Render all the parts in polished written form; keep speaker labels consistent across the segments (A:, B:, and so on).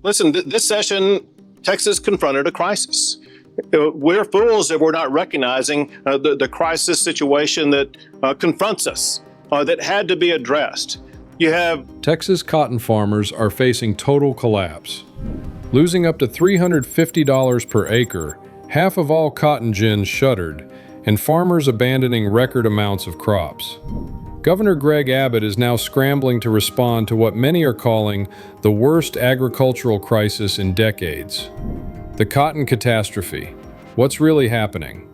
A: Listen, this session, Texas confronted a crisis. We're fools if we're not recognizing the crisis situation that confronts us, that had to be addressed. You have
B: Texas cotton farmers are facing total collapse. Losing up to $350 per acre, half of all cotton gins shuttered, and farmers abandoning record amounts of crops. Governor Greg Abbott is now scrambling to respond to what many are calling the worst agricultural crisis in decades. The cotton catastrophe. What's really happening?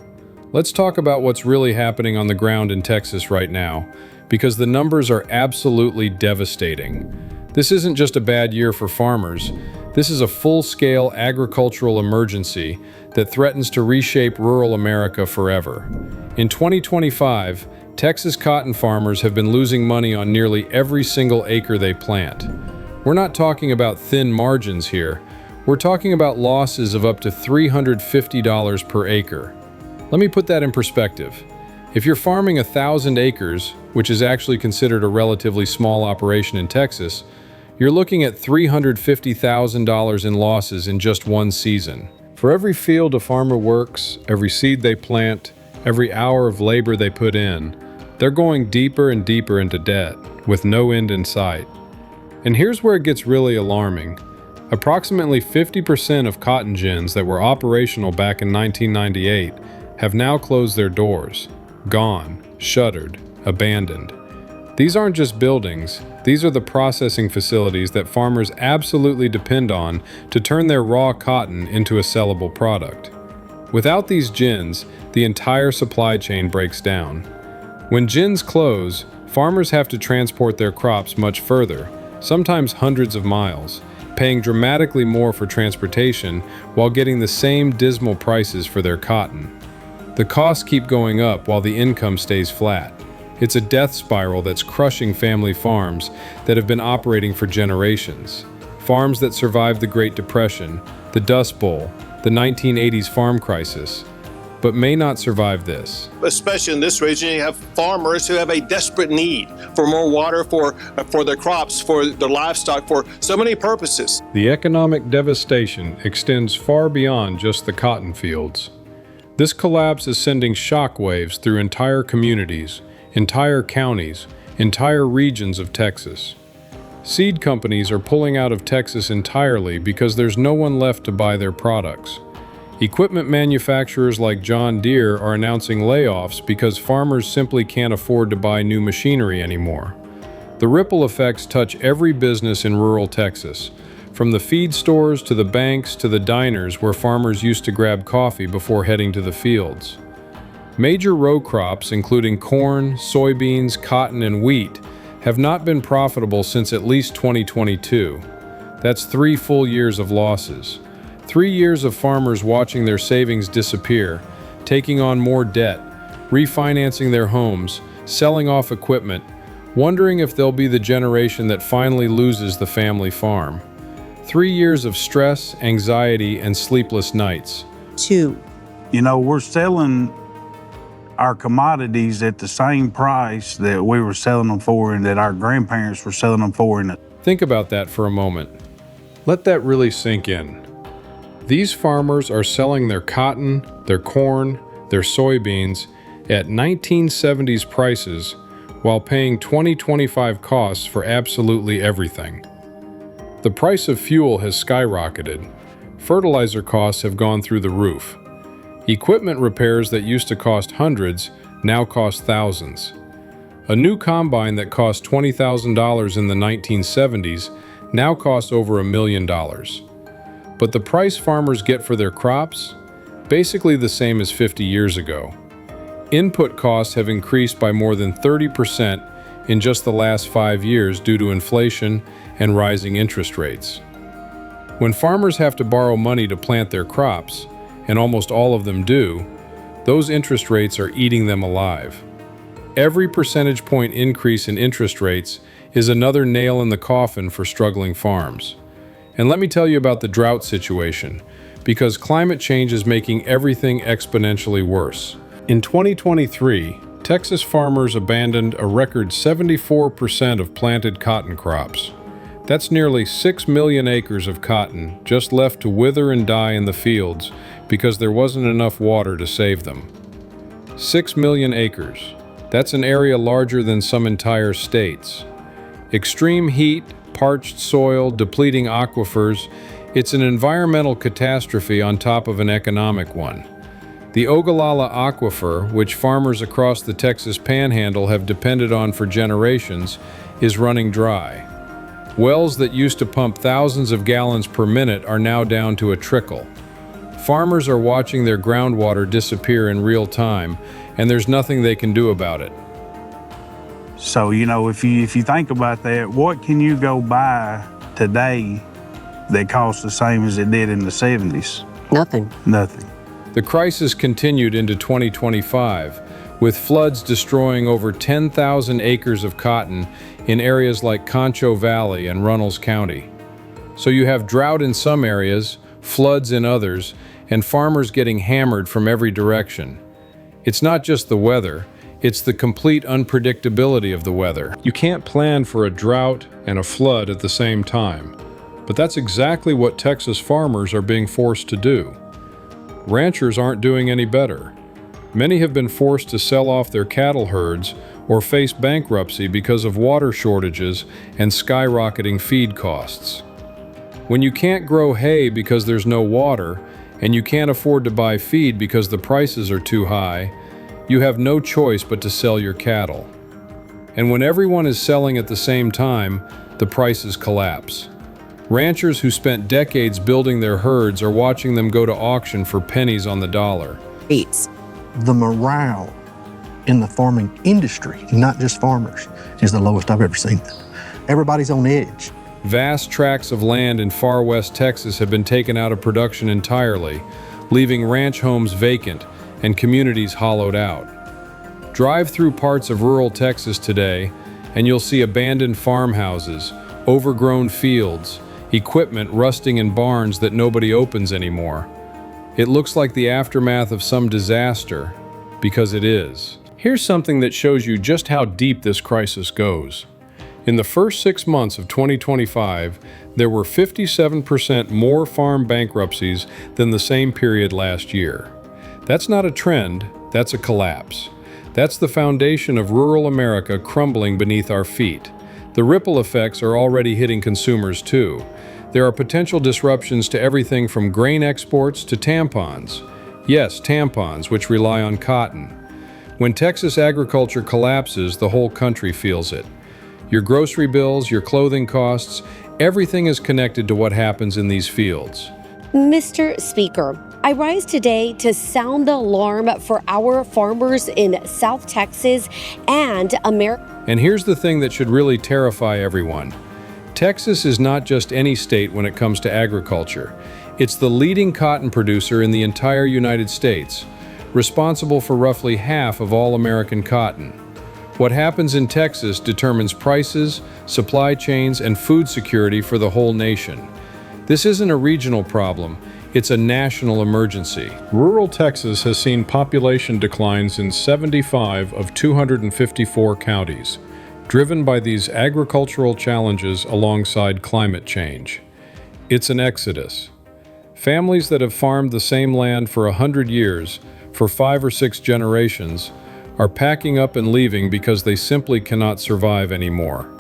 B: Let's talk about what's really happening on the ground in Texas right now, because the numbers are absolutely devastating. This isn't just a bad year for farmers. This is a full-scale agricultural emergency that threatens to reshape rural America forever. In 2025, Texas cotton farmers have been losing money on nearly every single acre they plant. We're not talking about thin margins here. We're talking about losses of up to $350 per acre. Let me put that in perspective. If you're farming 1,000 acres, which is actually considered a relatively small operation in Texas, you're looking at $350,000 in losses in just one season. For every field a farmer works, every seed they plant, every hour of labor they put in, they're going deeper and deeper into debt, with no end in sight. And here's where it gets really alarming. Approximately 50% of cotton gins that were operational back in 1998 have now closed their doors, gone, shuttered, abandoned. These aren't just buildings, these are the processing facilities that farmers absolutely depend on to turn their raw cotton into a sellable product. Without these gins, the entire supply chain breaks down. When gins close, farmers have to transport their crops much further, sometimes hundreds of miles, paying dramatically more for transportation while getting the same dismal prices for their cotton. The costs keep going up while the income stays flat. It's a death spiral that's crushing family farms that have been operating for generations. Farms that survived the Great Depression, the Dust Bowl, the 1980s farm crisis, but may not survive this.
A: Especially in this region, you have farmers who have a desperate need for more water for their crops, for their livestock, for so many purposes.
B: The economic devastation extends far beyond just the cotton fields. This collapse is sending shockwaves through entire communities, entire counties, entire regions of Texas. Seed companies are pulling out of Texas entirely because there's no one left to buy their products. Equipment manufacturers like John Deere are announcing layoffs because farmers simply can't afford to buy new machinery anymore. The ripple effects touch every business in rural Texas, from the feed stores to the banks to the diners where farmers used to grab coffee before heading to the fields. Major row crops, including corn, soybeans, cotton, and wheat, have not been profitable since at least 2022. That's 3 full years of losses. 3 years of farmers watching their savings disappear, taking on more debt, refinancing their homes, selling off equipment, wondering if they'll be the generation that finally loses the family farm. 3 years of stress, anxiety, and sleepless nights.
C: 2.
D: We're selling our commodities at the same price that we were selling them for and that our grandparents were selling them for.
B: Think about that for a moment. Let that really sink in. These farmers are selling their cotton, their corn, their soybeans at 1970s prices while paying 2025 costs for absolutely everything. The price of fuel has skyrocketed. Fertilizer costs have gone through the roof. Equipment repairs that used to cost hundreds now cost thousands. A new combine that cost $20,000 in the 1970s now costs over $1 million. But the price farmers get for their crops? Basically the same as 50 years ago. Input costs have increased by more than 30% in just the last 5 years due to inflation and rising interest rates. When farmers have to borrow money to plant their crops, and almost all of them do, those interest rates are eating them alive. Every percentage point increase in interest rates is another nail in the coffin for struggling farms. And let me tell you about the drought situation, because climate change is making everything exponentially worse. In 2023, Texas farmers abandoned a record 74% of planted cotton crops. That's nearly 6 million acres of cotton just left to wither and die in the fields because there wasn't enough water to save them. 6 million acres. That's an area larger than some entire states. Extreme heat, parched soil, depleting aquifers. It's an environmental catastrophe on top of an economic one. The Ogallala Aquifer, which farmers across the Texas Panhandle have depended on for generations, is running dry. Wells that used to pump thousands of gallons per minute are now down to a trickle. Farmers are watching their groundwater disappear in real time, and there's nothing they can do about it.
D: So, if you think about that, what can you go buy today that costs the same as it did in the 70s?
C: Nothing.
D: Nothing.
B: The crisis continued into 2025, with floods destroying over 10,000 acres of cotton in areas like Concho Valley and Runnels County. So you have drought in some areas, floods in others, and farmers getting hammered from every direction. It's not just the weather, it's the complete unpredictability of the weather. You can't plan for a drought and a flood at the same time, but that's exactly what Texas farmers are being forced to do. Ranchers aren't doing any better. Many have been forced to sell off their cattle herds or face bankruptcy because of water shortages and skyrocketing feed costs. When you can't grow hay because there's no water, and you can't afford to buy feed because the prices are too high, you have no choice but to sell your cattle. And when everyone is selling at the same time, the prices collapse. Ranchers who spent decades building their herds are watching them go to auction for pennies on the dollar.
E: The morale in the farming industry, not just farmers, is the lowest I've ever seen it. Everybody's on edge.
B: Vast tracts of land in far west Texas have been taken out of production entirely, leaving ranch homes vacant and communities hollowed out. Drive through parts of rural Texas today, and you'll see abandoned farmhouses, overgrown fields, equipment rusting in barns that nobody opens anymore. It looks like the aftermath of some disaster, because it is. Here's something that shows you just how deep this crisis goes. In the first 6 months of 2025, there were 57% more farm bankruptcies than the same period last year. That's not a trend, that's a collapse. That's the foundation of rural America crumbling beneath our feet. The ripple effects are already hitting consumers too. There are potential disruptions to everything from grain exports to tampons. Yes, tampons, which rely on cotton. When Texas agriculture collapses, the whole country feels it. Your grocery bills, your clothing costs, everything is connected to what happens in these fields.
C: Mr. Speaker, I rise today to sound the alarm for our farmers in South Texas and America.
B: And here's the thing that should really terrify everyone. Texas is not just any state when it comes to agriculture. It's the leading cotton producer in the entire United States, responsible for roughly half of all American cotton. What happens in Texas determines prices, supply chains, and food security for the whole nation. This isn't a regional problem, it's a national emergency. Rural Texas has seen population declines in 75 of 254 counties, driven by these agricultural challenges alongside climate change. It's an exodus. Families that have farmed the same land for 100 years, for 5 or 6 generations, are packing up and leaving because they simply cannot survive anymore.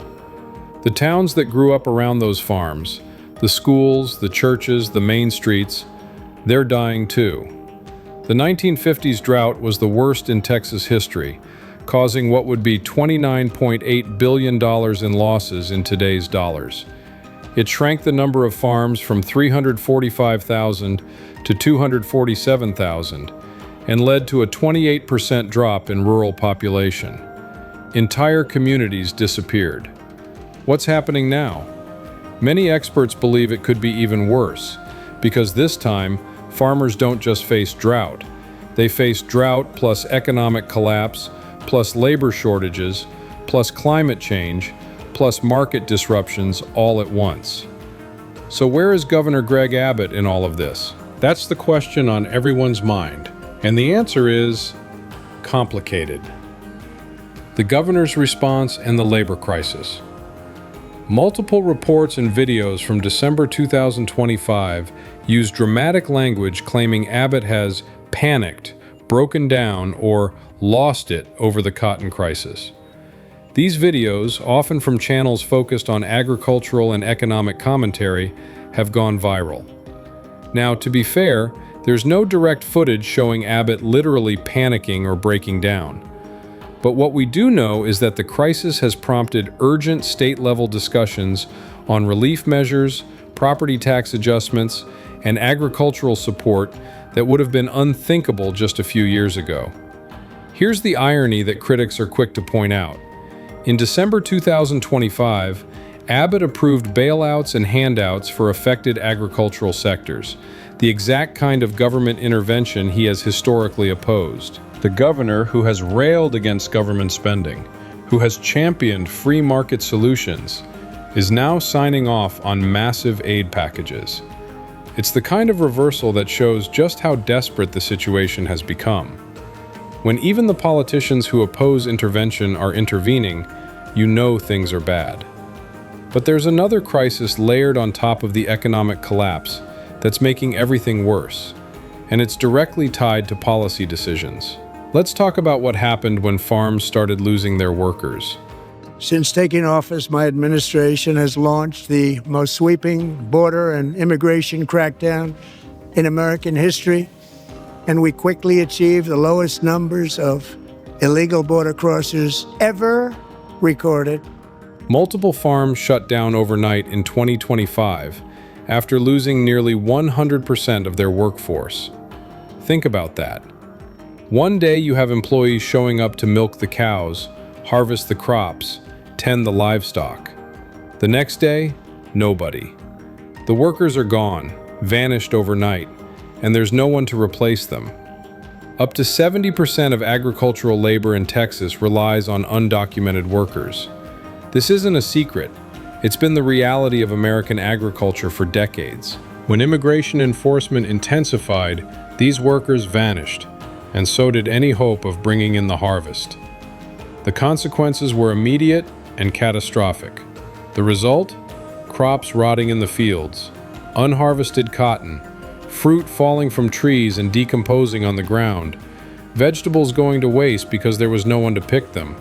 B: The towns that grew up around those farms, the schools, the churches, the main streets, they're dying too. The 1950s drought was the worst in Texas history, causing what would be $29.8 billion in losses in today's dollars. It shrank the number of farms from 345,000 to 247,000, and led to a 28% drop in rural population. Entire communities disappeared. What's happening now? Many experts believe it could be even worse, because this time, farmers don't just face drought. They face drought plus economic collapse, plus labor shortages, plus climate change, plus market disruptions all at once. So where is Governor Greg Abbott in all of this? That's the question on everyone's mind. And the answer is complicated. The governor's response and the labor crisis. Multiple reports and videos from December 2025 use dramatic language claiming Abbott has panicked, broken down, or lost it over the cotton crisis. These videos, often from channels focused on agricultural and economic commentary, have gone viral. Now, to be fair, there's no direct footage showing Abbott literally panicking or breaking down. But what we do know is that the crisis has prompted urgent state-level discussions on relief measures, property tax adjustments, and agricultural support that would have been unthinkable just a few years ago. Here's the irony that critics are quick to point out. In December 2025, Abbott approved bailouts and handouts for affected agricultural sectors, the exact kind of government intervention he has historically opposed. The governor who has railed against government spending, who has championed free market solutions, is now signing off on massive aid packages. It's the kind of reversal that shows just how desperate the situation has become. When even the politicians who oppose intervention are intervening, you know things are bad. But there's another crisis layered on top of the economic collapse that's making everything worse, and it's directly tied to policy decisions. Let's talk about what happened when farms started losing their workers.
F: Since taking office, my administration has launched the most sweeping border and immigration crackdown in American history, and we quickly achieved the lowest numbers of illegal border crossers ever recorded.
B: Multiple farms shut down overnight in 2025 after losing nearly 100% of their workforce. Think about that. One day you have employees showing up to milk the cows, harvest the crops, tend the livestock. The next day, nobody. The workers are gone, vanished overnight, and there's no one to replace them. Up to 70% of agricultural labor in Texas relies on undocumented workers. This isn't a secret. It's been the reality of American agriculture for decades. When immigration enforcement intensified, these workers vanished, and so did any hope of bringing in the harvest. The consequences were immediate and catastrophic. The result? Crops rotting in the fields, unharvested cotton, fruit falling from trees and decomposing on the ground, vegetables going to waste because there was no one to pick them,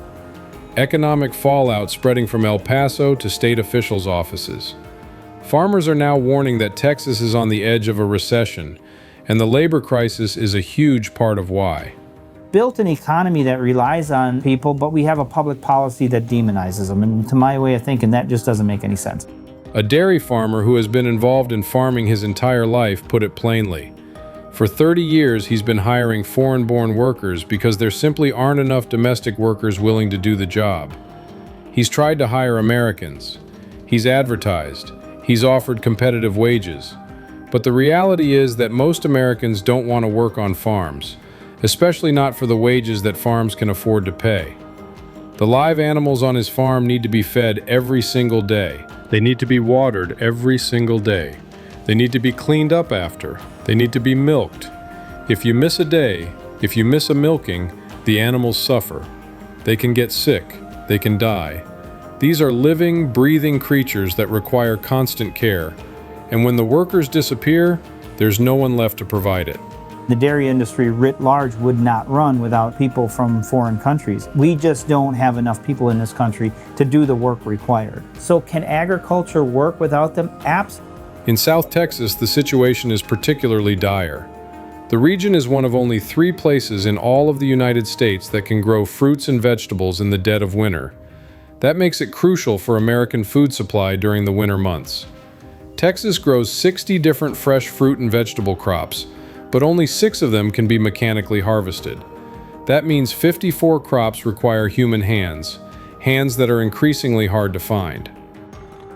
B: economic fallout spreading from El Paso to state officials' offices. Farmers are now warning that Texas is on the edge of a recession, and the labor crisis is a huge part of why.
G: Built an economy that relies on people, but we have a public policy that demonizes them. And to my way of thinking, that just doesn't make any sense.
B: A dairy farmer who has been involved in farming his entire life put it plainly. For 30 years, he's been hiring foreign-born workers because there simply aren't enough domestic workers willing to do the job. He's tried to hire Americans. He's advertised. He's offered competitive wages. But the reality is that most Americans don't want to work on farms, especially not for the wages that farms can afford to pay. The live animals on his farm need to be fed every single day. They need to be watered every single day. They need to be cleaned up after. They need to be milked. If you miss a day, if you miss a milking, the animals suffer. They can get sick. They can die. These are living, breathing creatures that require constant care. And when the workers disappear, there's no one left to provide it.
G: The dairy industry writ large would not run without people from foreign countries. We just don't have enough people in this country to do the work required. So can agriculture work without them? Absolutely.
B: In South Texas, the situation is particularly dire. The region is one of only 3 places in all of the United States that can grow fruits and vegetables in the dead of winter. That makes it crucial for American food supply during the winter months. Texas grows 60 different fresh fruit and vegetable crops, but only 6 of them can be mechanically harvested. That means 54 crops require human hands that are increasingly hard to find.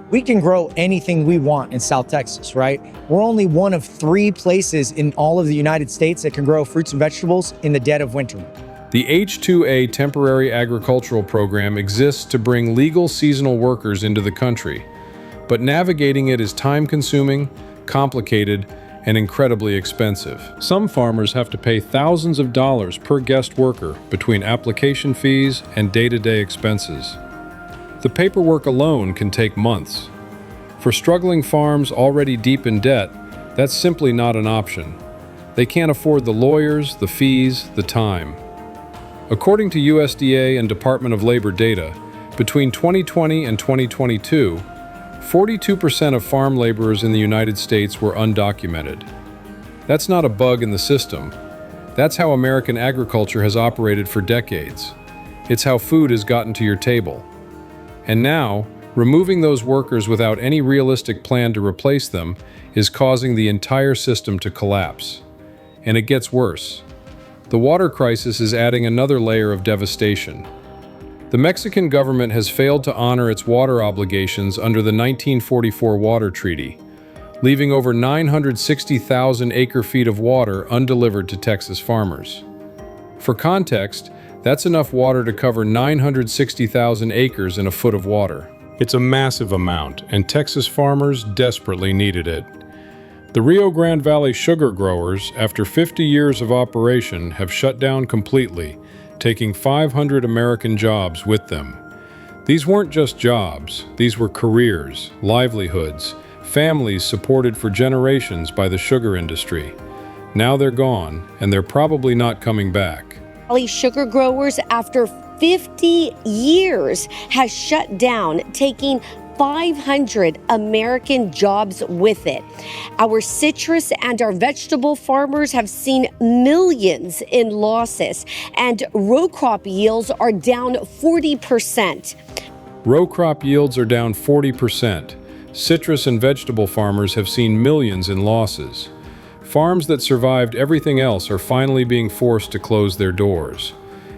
H: We can grow anything we want in South Texas, right? We're only one of 3 places in all of the United States that can grow fruits and vegetables in the dead of winter.
B: The H-2A temporary agricultural program exists to bring legal seasonal workers into the country, but navigating it is time-consuming, complicated, and incredibly expensive. Some farmers have to pay thousands of dollars per guest worker between application fees and day-to-day expenses. The paperwork alone can take months. For struggling farms already deep in debt, that's simply not an option. They can't afford the lawyers, the fees, the time. According to USDA and Department of Labor data, between 2020 and 2022, 42% of farm laborers in the United States were undocumented. That's not a bug in the system. That's how American agriculture has operated for decades. It's how food has gotten to your table. And now, removing those workers without any realistic plan to replace them is causing the entire system to collapse. And it gets worse. The water crisis is adding another layer of devastation. The Mexican government has failed to honor its water obligations under the 1944 Water Treaty, leaving over 960,000 acre-feet of water undelivered to Texas farmers. For context, that's enough water to cover 960,000 acres in a foot of water. It's a massive amount, and Texas farmers desperately needed it. The Rio Grande Valley sugar growers, after 50 years of operation, have shut down completely, taking 500 American jobs with them. These weren't just jobs, these were careers, livelihoods, families supported for generations by the sugar industry. Now they're gone, and they're probably not coming back.
C: Valley sugar growers, after 50 years, has shut down, taking 500 American jobs with it. Our citrus and our vegetable farmers have seen millions in losses, and row crop yields are down 40%.
B: Row crop yields are down 40%. Citrus and vegetable farmers have seen millions in losses. Farms that survived everything else are finally being forced to close their doors.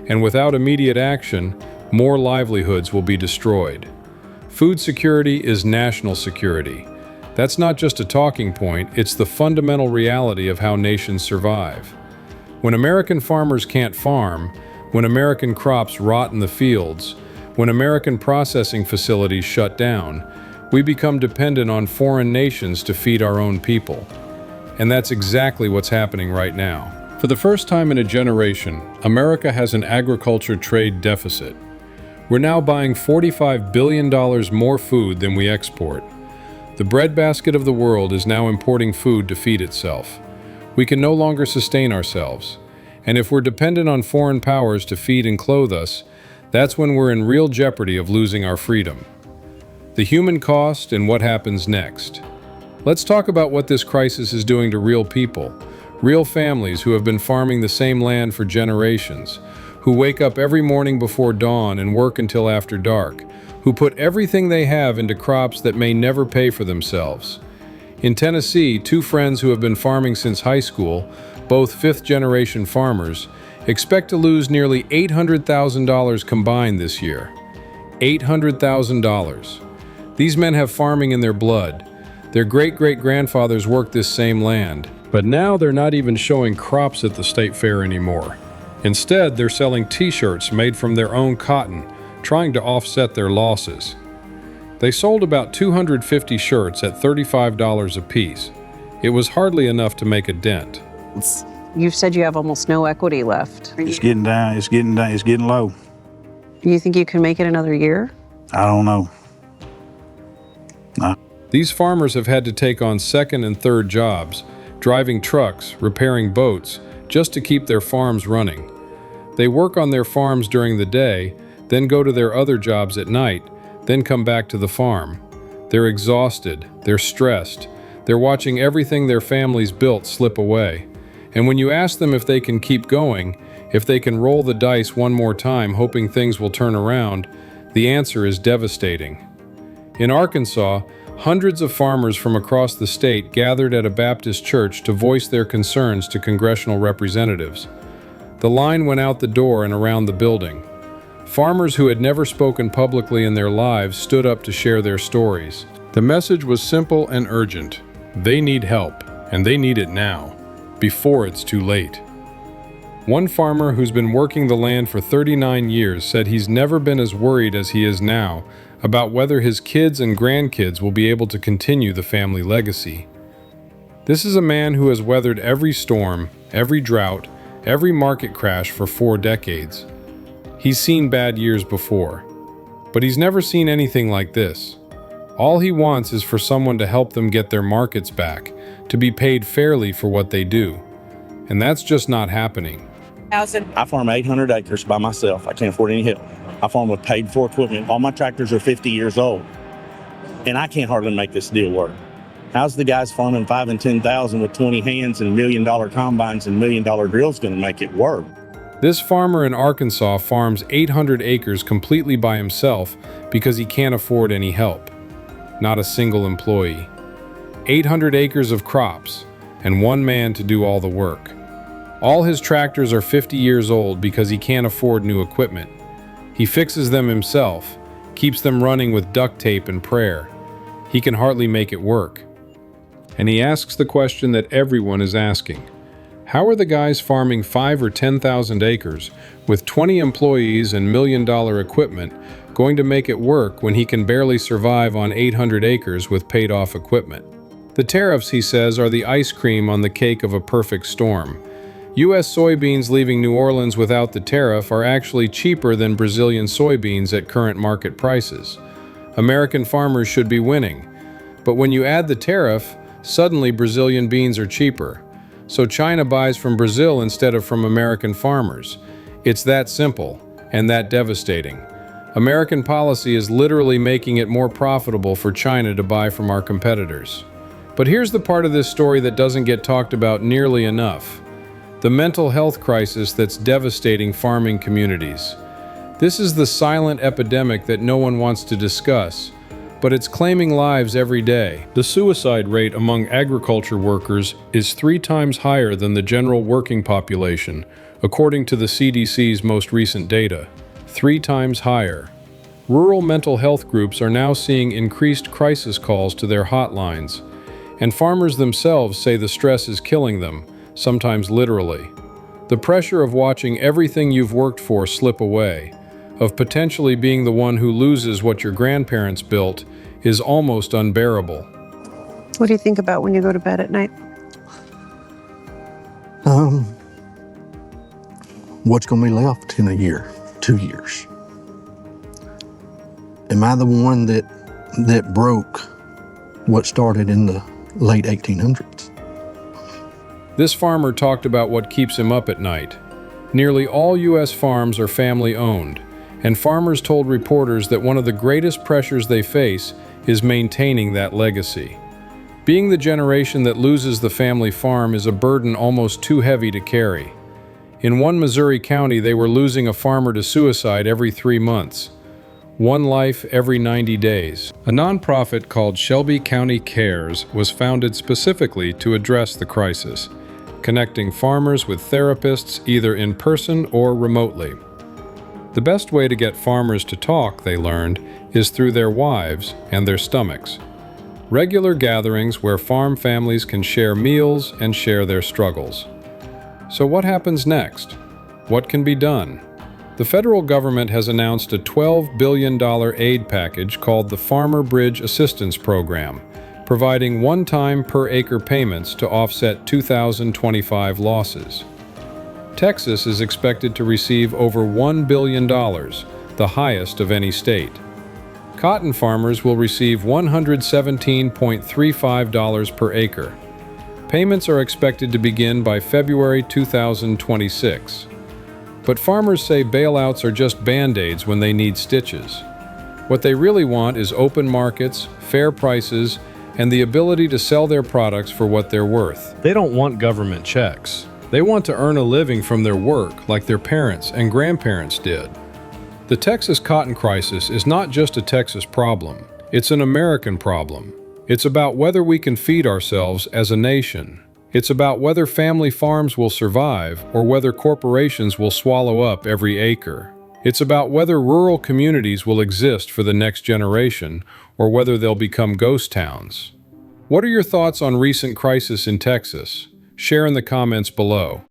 B: And without immediate action, more livelihoods will be destroyed. Food security is national security. That's not just a talking point, it's the fundamental reality of how nations survive. When American farmers can't farm, when American crops rot in the fields, when American processing facilities shut down, we become dependent on foreign nations to feed our own people. And that's exactly what's happening right now. For the first time in a generation, America has an agriculture trade deficit. We're now buying $45 billion more food than we export. The breadbasket of the world is now importing food to feed itself. We can no longer sustain ourselves. And if we're dependent on foreign powers to feed and clothe us, that's when we're in real jeopardy of losing our freedom. The human cost and what happens next. Let's talk about what this crisis is doing to real people, real families who have been farming the same land for generations, who wake up every morning before dawn and work until after dark, who put everything they have into crops that may never pay for themselves. In Tennessee, two friends who have been farming since high school, both fifth-generation farmers, expect to lose nearly $800,000 combined this year. $800,000. These men have farming in their blood. Their great-great-grandfathers worked this same land, but now they're not even showing crops at the state fair anymore. Instead, they're selling t-shirts made from their own cotton, trying to offset their losses. They sold about 250 shirts at $35 a piece. It was hardly enough to make a dent.
I: You've said you have almost no equity left.
D: It's getting down, it's getting low.
I: Do you think you can make it another year?
D: I don't know. No.
B: These farmers have had to take on second and third jobs, driving trucks, repairing boats, just to keep their farms running. They work on their farms during the day, then go to their other jobs at night, then come back to the farm. They're exhausted, they're stressed, they're watching everything their families built slip away. And when you ask them if they can keep going, if they can roll the dice one more time hoping things will turn around, the answer is devastating. In Arkansas, hundreds of farmers from across the state gathered at a Baptist church to voice their concerns to congressional representatives. The line went out the door and around the building. Farmers who had never spoken publicly in their lives stood up to share their stories. The message was simple and urgent. They need help, and they need it now, before it's too late. One farmer who's been working the land for 39 years said he's never been as worried as he is now about whether his kids and grandkids will be able to continue the family legacy. This is a man who has weathered every storm, every drought, every market crash for 4 decades. He's seen bad years before. But he's never seen anything like this. All he wants is for someone to help them get their markets back, to be paid fairly for what they do. And that's just not happening.
J: I farm 800 acres by myself. I can't afford any help. I farm with paid-for equipment. All my tractors are 50 years old, and I can't hardly make this deal work. How's the guys farming 5 and 10,000 with 20 hands and $1 million combines and $1 million drills going to make it work?
B: This farmer in Arkansas farms 800 acres completely by himself because he can't afford any help. Not a single employee. 800 acres of crops, and one man to do all the work. All his tractors are 50 years old because he can't afford new equipment. He fixes them himself, keeps them running with duct tape and prayer. He can hardly make it work. And he asks the question that everyone is asking. How are the guys farming 5 or 10,000 acres with 20 employees and $1 million equipment going to make it work when he can barely survive on 800 acres with paid-off equipment? The tariffs, he says, are the ice cream on the cake of a perfect storm. U.S. soybeans leaving New Orleans without the tariff are actually cheaper than Brazilian soybeans at current market prices. American farmers should be winning. But when you add the tariff, suddenly Brazilian beans are cheaper. So China buys from Brazil instead of from American farmers. It's that simple and that devastating. American policy is literally making it more profitable for China to buy from our competitors. But here's the part of this story that doesn't get talked about nearly enough. The mental health crisis that's devastating farming communities. This is the silent epidemic that no one wants to discuss, but it's claiming lives every day. The suicide rate among agriculture workers is 3 times higher than the general working population, according to the CDC's most recent data. 3 times higher. Rural mental health groups are now seeing increased crisis calls to their hotlines, and farmers themselves say the stress is killing them, sometimes literally. The pressure of watching everything you've worked for slip away, of potentially being the one who loses what your grandparents built, is almost unbearable.
I: What do you think about when you go to bed at night?
E: What's going to be left in a year, 2 years? Am I the one that broke what started in the late 1800s?
B: This farmer talked about what keeps him up at night. Nearly all U.S. farms are family-owned, and farmers told reporters that one of the greatest pressures they face is maintaining that legacy. Being the generation that loses the family farm is a burden almost too heavy to carry. In one Missouri county, they were losing a farmer to suicide every 3 months. One life every 90 days. A nonprofit called Shelby County Cares was founded specifically to address the crisis, connecting farmers with therapists either in person or remotely. The best way to get farmers to talk, they learned, is through their wives and their stomachs. Regular gatherings where farm families can share meals and share their struggles. So what happens next? What can be done? The federal government has announced a $12 billion aid package called the Farmer Bridge Assistance Program, providing one-time per-acre payments to offset 2025 losses. Texas is expected to receive over $1 billion, the highest of any state. Cotton farmers will receive $117.35 per acre. Payments are expected to begin by February 2026. But farmers say bailouts are just band-aids when they need stitches. What they really want is open markets, fair prices, and the ability to sell their products for what they're worth. They don't want government checks. They want to earn a living from their work like their parents and grandparents did. The Texas cotton crisis is not just a Texas problem. It's an American problem. It's about whether we can feed ourselves as a nation. It's about whether family farms will survive or whether corporations will swallow up every acre. It's about whether rural communities will exist for the next generation or whether they'll become ghost towns. What are your thoughts on recent crisis in Texas? Share in the comments below.